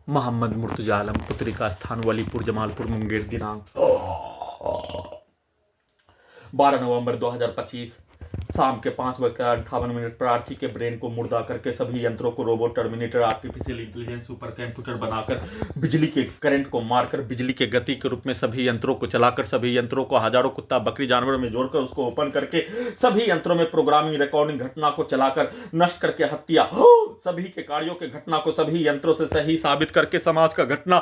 मोहम्मद मुर्तजा आलम, पुत्री का स्थान वलीपुर जमालपुर मुंगेर, दिनांक 12 नवंबर 2025 शाम के 5:58 प्रार्थी के ब्रेन को मुर्दा करके सभी यंत्रों को robot, terminator, artificial intelligence, super computer बनाकर बिजली के करंट को मारकर बिजली के गति के रूप में सभी यंत्रों को चलाकर सभी यंत्रों को हजारों कुत्ता बकरी जानवर में जोड़कर उसको ओपन करके सभी यंत्रों में प्रोग्रामिंग रिकॉर्डिंग घटना को चलाकर नष्ट करके हत्या सभी के कार्यों के घटना को सभी यंत्रों से सही साबित करके समाज का घटना,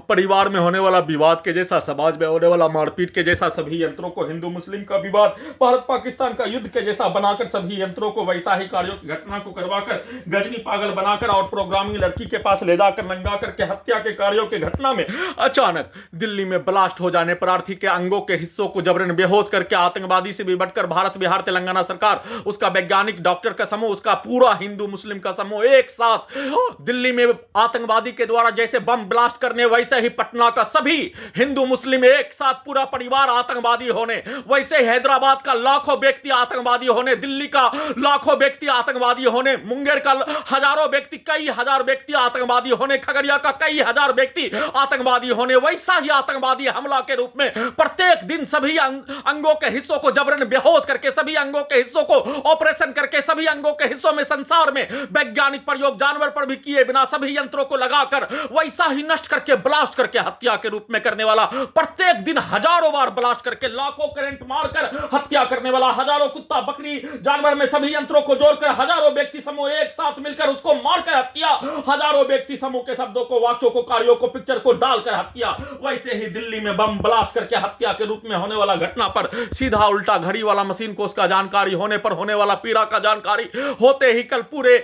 परिवार में होने वाला विवाद के जैसा, समाज में होने वाला मारपीट के जैसा, सभी यंत्रों को हिंदू मुस्लिम का विवाद, भारत पाकिस्तान का युद्ध के जैसा बनाकर सभी यंत्रों को वैसा ही कार्यों की घटना को करवाकर गजनी पागल बनाकर और प्रोग्रामिंग लड़की के पास ले जाकर नंगा करके हत्या के कार्यों की घटना में अचानक दिल्ली में ब्लास्ट हो जाने प्रार्थी के अंगों के हिस्सों को जबरन बेहोश करके आतंकवादी से भी बढ़कर भारत बिहार तेलंगाना सरकार, उसका वैज्ञानिक डॉक्टर का समूह, उसका पूरा हिंदू मुस्लिम का समूह एक साथ दिल्ली में आतंकवादी के द्वारा जैसे बम ब्लास्ट करने, वैसे ही पटना का सभी हिंदू मुस्लिम एक साथ पूरा परिवार आतंकवादी होने, वैसे हैदराबाद का लाखों व्यक्ति आतंकवादी होने, दिल्ली का लाखों व्यक्ति आतंकवादी होने, मुंगेर का हजारों व्यक्ति, कई हजार व्यक्ति आतंकवादी होने, खगड़िया का कई हजार व्यक्ति आतंकवादी होने, वैसा ही आतंकवादी हमला के रूप में प्रत्येक दिन सभी अंगों के हिस्सों को जबरन बेहोश करके, सभी अंगों के हिस्सों को ऑपरेशन करके, सभी अंगों के हिस्सों में संसार में वैज्ञानिक प्रयोग जानवर पर भी किए बिना सभी यंत्रों को लगाकर वैसा ही नष्ट करके ब्लास्ट करके हत्या के रूप में करने वाला, प्रत्येक दिन हजारों बार ब्लास्ट करके लाखों करंट मारकर हत्या करने वाला, हजारों कुत्ता बकरी जानवर में सभी यंत्रों को जोड़कर हजारों व्यक्ति समूह एक साथ मिलकर उसको मारकर हत्या, हजारों व्यक्ति समूह के शब्दों को, वाक्यों को, कार्यों को, पिक्चर को डालकर हत्या, वैसे ही दिल्ली में बम ब्लास्ट करके हत्या के रूप में होने वाला घटना पर सीधा उल्टा घड़ी वाला मशीन को उसका जानकारी होने पर होने वाला पीड़ा का जानकारी होते ही कल पूरे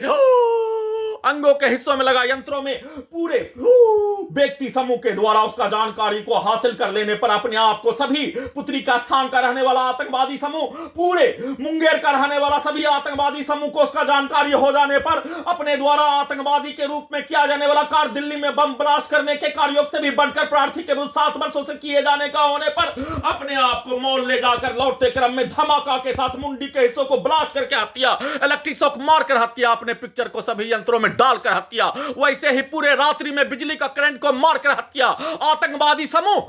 अंगों के हिस्सों में लगा यंत्रों में पूरे व्यक्ति समूह के द्वारा उसका जानकारी को हासिल कर लेने पर अपने आप को सभी पुत्री का स्थान का रहने वाला आतंकवादी समूह, पूरे मुंगेर का रहने वाला सभी आतंकवादी समूह को उसका जानकारी हो जाने पर अपने द्वारा आतंकवादी के रूप में किया जाने वाला कार्य, दिल्ली में बम ब्लास्ट करने के कार्यों से भी बढ़कर प्रार्थी के विरुद्ध 7 वर्षों से किए जाने का होने पर अपने आप को मॉल ले जाकर लौटते क्रम में धमाका के साथ मुंडी के हिस्सों को ब्लास्ट करके हत्या, इलेक्ट्रिक शॉक मारकर हत्या, अपने पिक्चर को सभी यंत्रों में डालकर हत्या, वैसे ही पूरे रात्रि में बिजली का करंट को मारकर हत्या, आतंकवादी समूह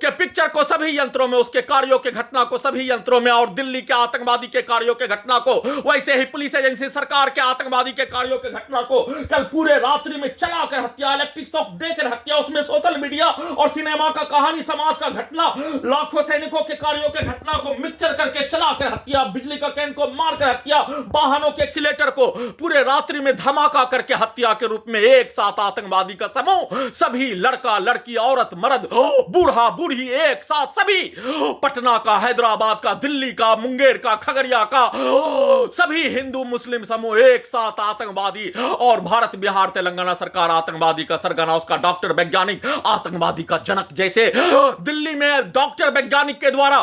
के पिक्चर को सभी यंत्रों में, उसके कार्यों के घटना को सभी यंत्रों में और दिल्ली के आतंकवादी के कार्यों के घटना को, वैसे ही पुलिस एजेंसी सरकार के आतंकवादी के कार्यों के घटना को कल पूरे रात्रि में चलाकर हत्या, इलेक्ट्रिक शॉक देकर हत्या, उसमें सोशल मीडिया और सिनेमा का कहानी, समाज का घटना, लाखों सैनिकों के कार्यों के घटना को मिक्सचर करके चलाकर हत्या, बिजली का करंट को मारकर हत्या, वाहनों के एक्सीलेटर को पूरे रात्रि में धमाका करके हत्या के रूप में एक साथ आतंकवादी का समूह, सभी लड़का लड़की औरत मर्द बूढ़ा बूढ़ी एक साथ सभी, पटना का, हैदराबाद का, दिल्ली का, मुंगेर का, खगड़िया का सभी हिंदू मुस्लिम समूह एक साथ आतंकवादी और भारत बिहार तेलंगाना सरकार आतंकवादी का सरगना, उसका डॉक्टर वैज्ञानिक आतंकवादी का जनक, जैसे दिल्ली में डॉक्टर वैज्ञानिक के द्वारा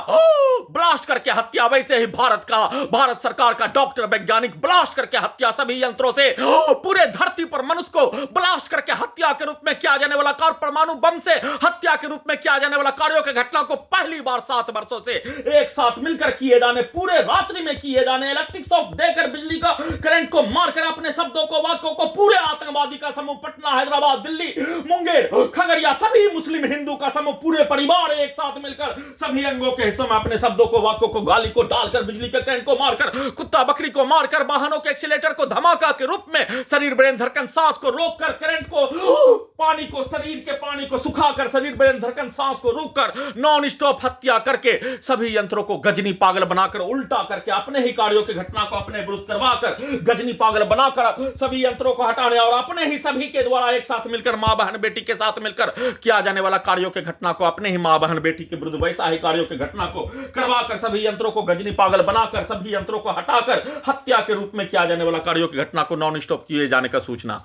ब्लास्ट करके हत्या, वैसे ही भारत सरकार का डॉक्टर वैज्ञानिक ब्लास्ट करके हत्या, सभी यंत्रों से पूरे धरती पर मनुष्य को ब्लास्ट करके हत्या के रूप में किया जाने वाला कार्य, परमाणु बम से हत्या के रूप में किया जाने वाला कार्यों के घटना को पहली बार 7 वर्षों से एक साथ मिलकर किए जाने, पूरे रात्रि में किए जाने, इलेक्ट्रिक शॉक देकर बिजली का करंट को मारकर अपने शब्दों को, वाक्यों को, पूरे आतंकवादी का समूह, पटना, हैदराबाद, दिल्ली, मुंगेर, खगड़िया, सभी मुस्लिम हिंदू का समूह, पूरे परिवार एक साथ मिलकर सभी अंगों के हिस्सों में अपने शब्दों को, वाक्यों को, गाली को डालकर, बिजली के करंट को मारकर, कुत्ता बकरी को मारकर, वाहनों के एक्सीलेटर को धमाका के रूप में, शरीर ब्रेन धड़कन सांस को रोककर, करंट को, पानी को, शरीर के पानी को सुखाकर, शरीर ब्रेन धड़कन सांस को रोककर नॉन स्टॉप हत्या करके सभी यंत्रों को गजनी पागल बनाकर, उल्टा करके अपने ही कार्यों की घटना को अपने विरुद्ध करवाकर गजनी पागल बनाकर सभी यंत्रों को हटाने और अपने ही सभी के द्वारा एक साथ मिलकर मां बहन बेटी के साथ मिलकर किया जाने वाला कार्यों के घटना को अपने ही मां बहन बेटी के विरुद्ध वैसा ही कार्यों की घटना को करवाकर सभी यंत्रों को गजनी पागल बनाकर सभी यंत्रों को हटाकर हत्या के रूप में किया जाने वाला कार्यों की घटना को नॉन स्टॉप किए जाने का सूचना।